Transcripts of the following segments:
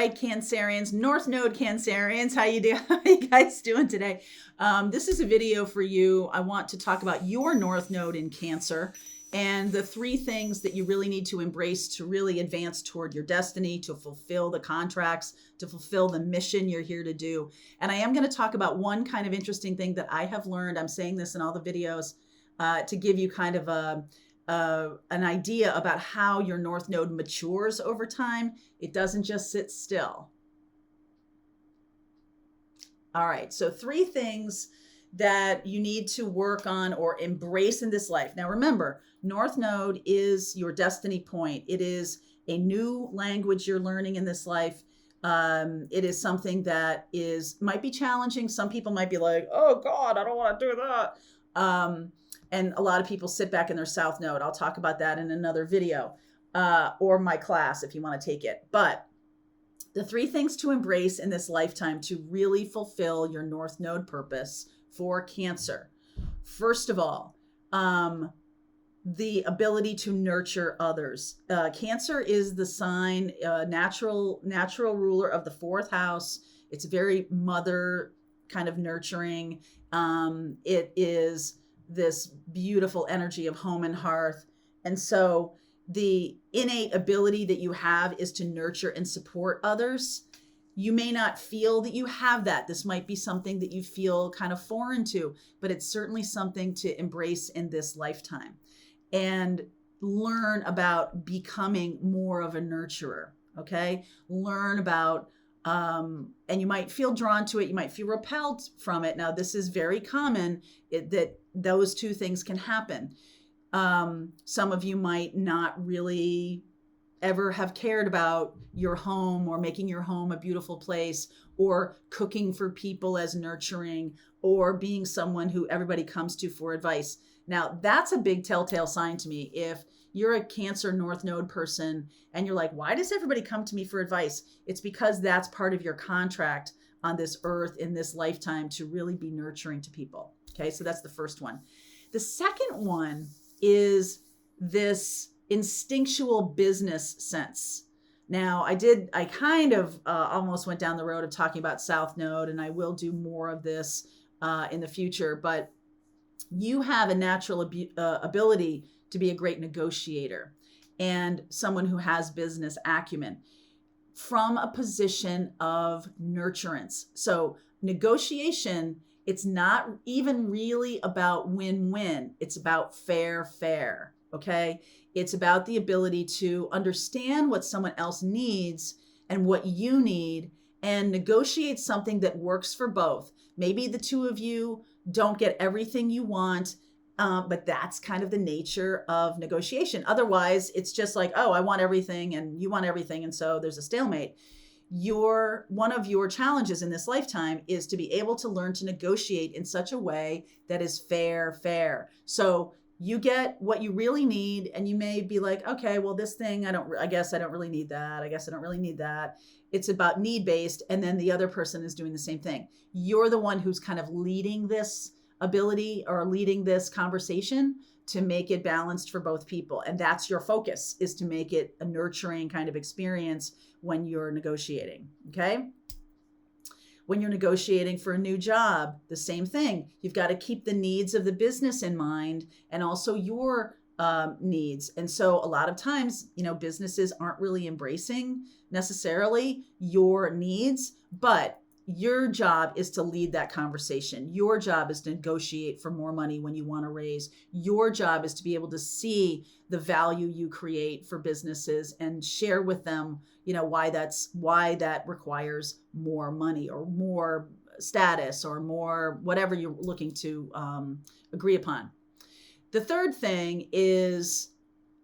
right, Cancerians, North Node Cancerians, how you do? How you guys doing today? This is a video for you. I want to talk about your North Node in Cancer and the 3 things that you really need to embrace to really advance toward your destiny, to fulfill the contracts, to fulfill the mission you're here to do. And I am going to talk about one kind of interesting thing that I have learned. I'm saying this in all the videos to give you kind of an idea about how your North Node matures over time. It doesn't just sit still. All right, so 3 things that you need to work on or embrace in this life. Now remember, North Node is your destiny point. It is a new language you're learning in this life. It is something that might be challenging. Some people might be like, oh God, I don't want to do that. And a lot of people sit back in their South Node. I'll talk about that in another video or my class if you want to take it. But the 3 things to embrace in this lifetime to really fulfill your North Node purpose for Cancer. First of all, the ability to nurture others. Cancer is the sign, natural ruler of the 4th house. It's very mother kind of nurturing. It is this beautiful energy of home and hearth. And so the innate ability that you have is to nurture and support others. You may not feel that you have that. This might be something that you feel kind of foreign to, but it's certainly something to embrace in this lifetime and learn about becoming more of a nurturer. Okay. Learn about, and you might feel drawn to it. You might feel repelled from it. Now, this is very common that those 2 things can happen. Some of you might not really ever have cared about your home or making your home a beautiful place or cooking for people as nurturing or being someone who everybody comes to for advice. Now, that's a big telltale sign to me. If you're a Cancer North Node person and you're like, why does everybody come to me for advice? It's because that's part of your contract on this earth in this lifetime to really be nurturing to people. Okay, so that's the first one. The second one is this instinctual business sense. Now, I kind of almost went down the road of talking about South Node, and I will do more of this in the future, but you have a natural ability to be a great negotiator and someone who has business acumen from a position of nurturance. So negotiation, it's not even really about win-win. It's about fair, okay? It's about the ability to understand what someone else needs and what you need and negotiate something that works for both. Maybe the 2 of you don't get everything you want, but that's kind of the nature of negotiation. Otherwise, it's just like, oh, I want everything and you want everything, and so there's a stalemate. One of your challenges in this lifetime is to be able to learn to negotiate in such a way that is fair. So you get what you really need, and you may be like, okay, well, this thing, I guess I don't really need that. I guess I don't really need that. It's about need-based, and then the other person is doing the same thing. You're the one who's kind of leading this ability or leading this conversation to make it balanced for both people. And that's your focus, is to make it a nurturing kind of experience when you're negotiating, okay? When you're negotiating for a new job, the same thing. You've got to keep the needs of the business in mind and also your needs. And so a lot of times, businesses aren't really embracing necessarily your needs, but your job is to lead that conversation. Your job is to negotiate for more money when you want to raise. Your job is to be able to see the value you create for businesses and share with them, why that requires more money or more status or more whatever you're looking to agree upon. The third thing is,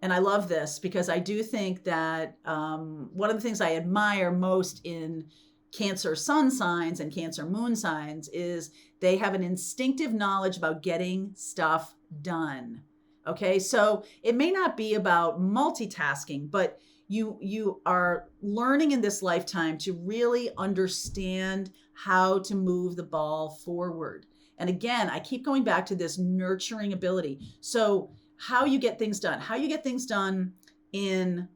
and I love this because I do think that one of the things I admire most in Cancer sun signs and Cancer moon signs is they have an instinctive knowledge about getting stuff done. Okay, so it may not be about multitasking, but you are learning in this lifetime to really understand how to move the ball forward. And again, I keep going back to this nurturing ability. So how you get things done in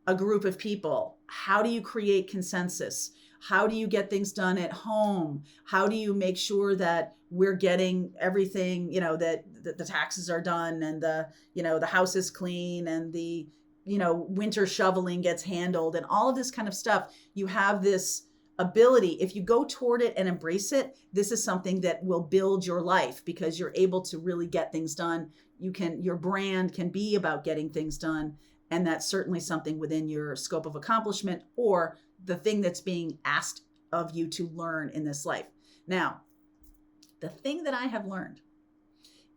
a group of people? How do you create consensus? How do you get things done at home? How do you make sure that we're getting everything, that the taxes are done, and the house is clean, and the, winter shoveling gets handled, and all of this kind of stuff. You have this ability. If you go toward it and embrace it, this is something that will build your life, because you're able to really get things done. Your brand can be about getting things done. And that's certainly something within your scope of accomplishment, or the thing that's being asked of you to learn in this life. Now, the thing that I have learned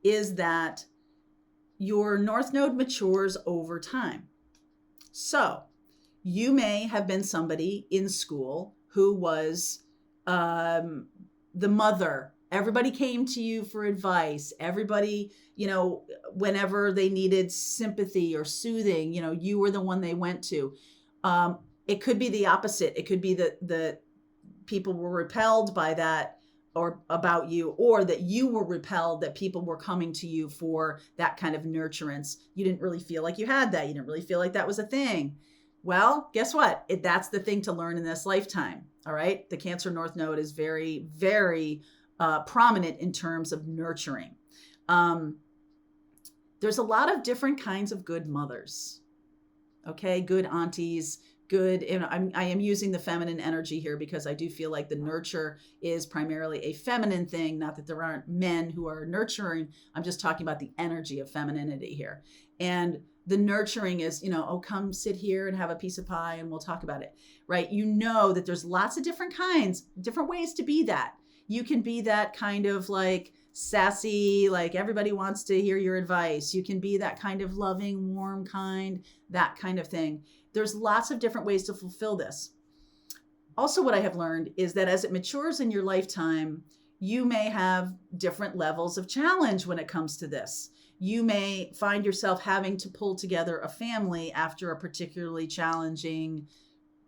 is that your North Node matures over time. So you may have been somebody in school who was the mother. Everybody came to you for advice. Everybody, whenever they needed sympathy or soothing, you were the one they went to. It could be the opposite. It could be that people were repelled by that, or about you, or that you were repelled that people were coming to you for that kind of nurturance. You didn't really feel like you had that. You didn't really feel like that was a thing. Well, guess what? That's the thing to learn in this lifetime. All right. The Cancer North Node is very, very prominent in terms of nurturing. There's a lot of different kinds of good mothers. Okay. Good aunties, good. And I am using the feminine energy here because I do feel like the nurture is primarily a feminine thing. Not that there aren't men who are nurturing. I'm just talking about the energy of femininity here. And the nurturing is, oh, come sit here and have a piece of pie and we'll talk about it, right? That there's lots of different kinds, different ways to be that. You can be that kind of like sassy, like everybody wants to hear your advice. You can be that kind of loving, warm kind, that kind of thing. There's lots of different ways to fulfill this. Also, what I have learned is that as it matures in your lifetime, you may have different levels of challenge when it comes to this. You may find yourself having to pull together a family after a particularly challenging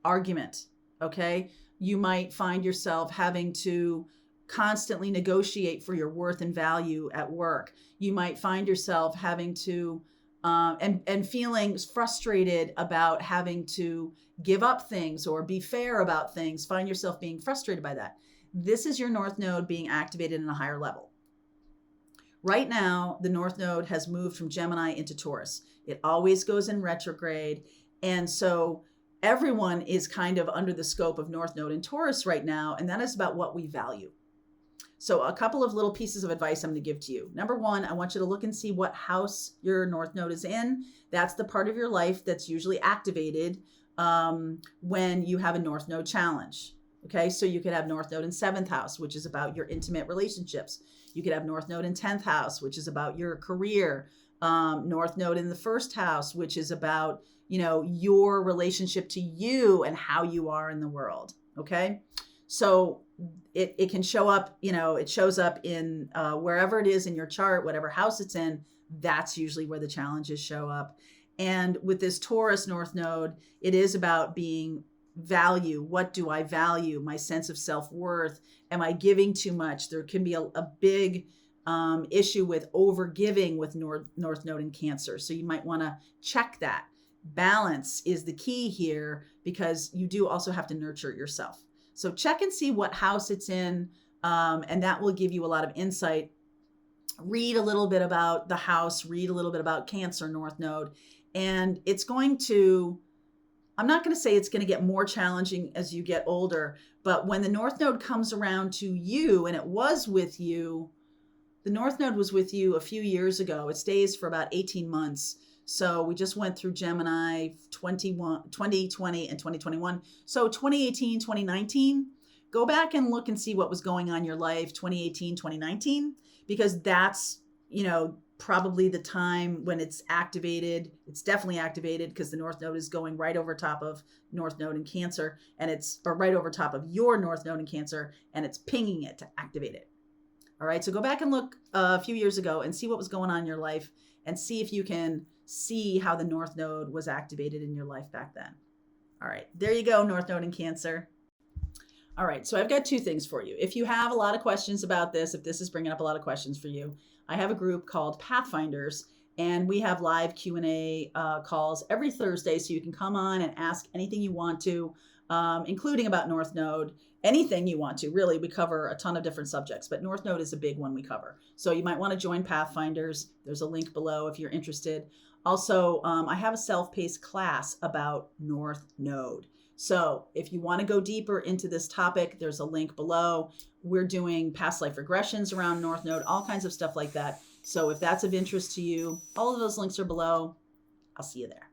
argument, okay? You might find yourself having to constantly negotiate for your worth and value at work. You might find yourself having to, and feeling frustrated about having to give up things or be fair about things, find yourself being frustrated by that. This is your North Node being activated in a higher level. Right now, the North Node has moved from Gemini into Taurus. It always goes in retrograde. And so everyone is kind of under the scope of North Node in Taurus right now. And that is about what we value. So a couple of little pieces of advice I'm going to give to you. Number one, I want you to look and see what house your North Node is in. That's the part of your life that's usually activated when you have a North Node challenge. Okay, so you could have North Node in 7th house, which is about your intimate relationships. You could have North Node in 10th house, which is about your career. North Node in the 1st house, which is about, your relationship to you and how you are in the world. Okay, so it can show up, it shows up in wherever it is in your chart, whatever house it's in. That's usually where the challenges show up. And with this Taurus North Node, it is about being value. What do I value? My sense of self-worth. Am I giving too much? There can be a big issue with over giving with North Node in Cancer. So you might want to check that. Balance is the key here, because you do also have to nurture yourself. So check and see what house it's in, and that will give you a lot of insight. Read a little bit about the house, read a little bit about Cancer North Node, and it's going to, I'm not going to say it's going to get more challenging as you get older, but when the North Node comes around to you, and it was with you, the North Node was with you a few years ago. It stays for about 18 months. So we just went through Gemini 2020 and 2021. So 2018, 2019, go back and look and see what was going on in your life, 2018, 2019, because that's, probably the time when it's activated. It's definitely activated because the North Node is going right over top of North Node in Cancer, or right over top of your North Node in Cancer, and it's pinging it to activate it. All right. So go back and look a few years ago and see what was going on in your life, and see if you can see how the North Node was activated in your life back then. All right. There you go. North Node in Cancer. All right. So I've got two things for you. If you have a lot of questions about this, if this is bringing up a lot of questions for you, I have a group called Pathfinders, And we have live Q&A calls every Thursday, so you can come on and ask anything you want to, including about North Node. Anything you want to, really. We cover a ton of different subjects, but North Node is a big one we cover. So you might want to join Pathfinders. There's a link below if you're interested. Also, I have a self-paced class about North Node. So if you want to go deeper into this topic, there's a link below. We're doing past life regressions around North Node, all kinds of stuff like that. So if that's of interest to you, all of those links are below. I'll see you there.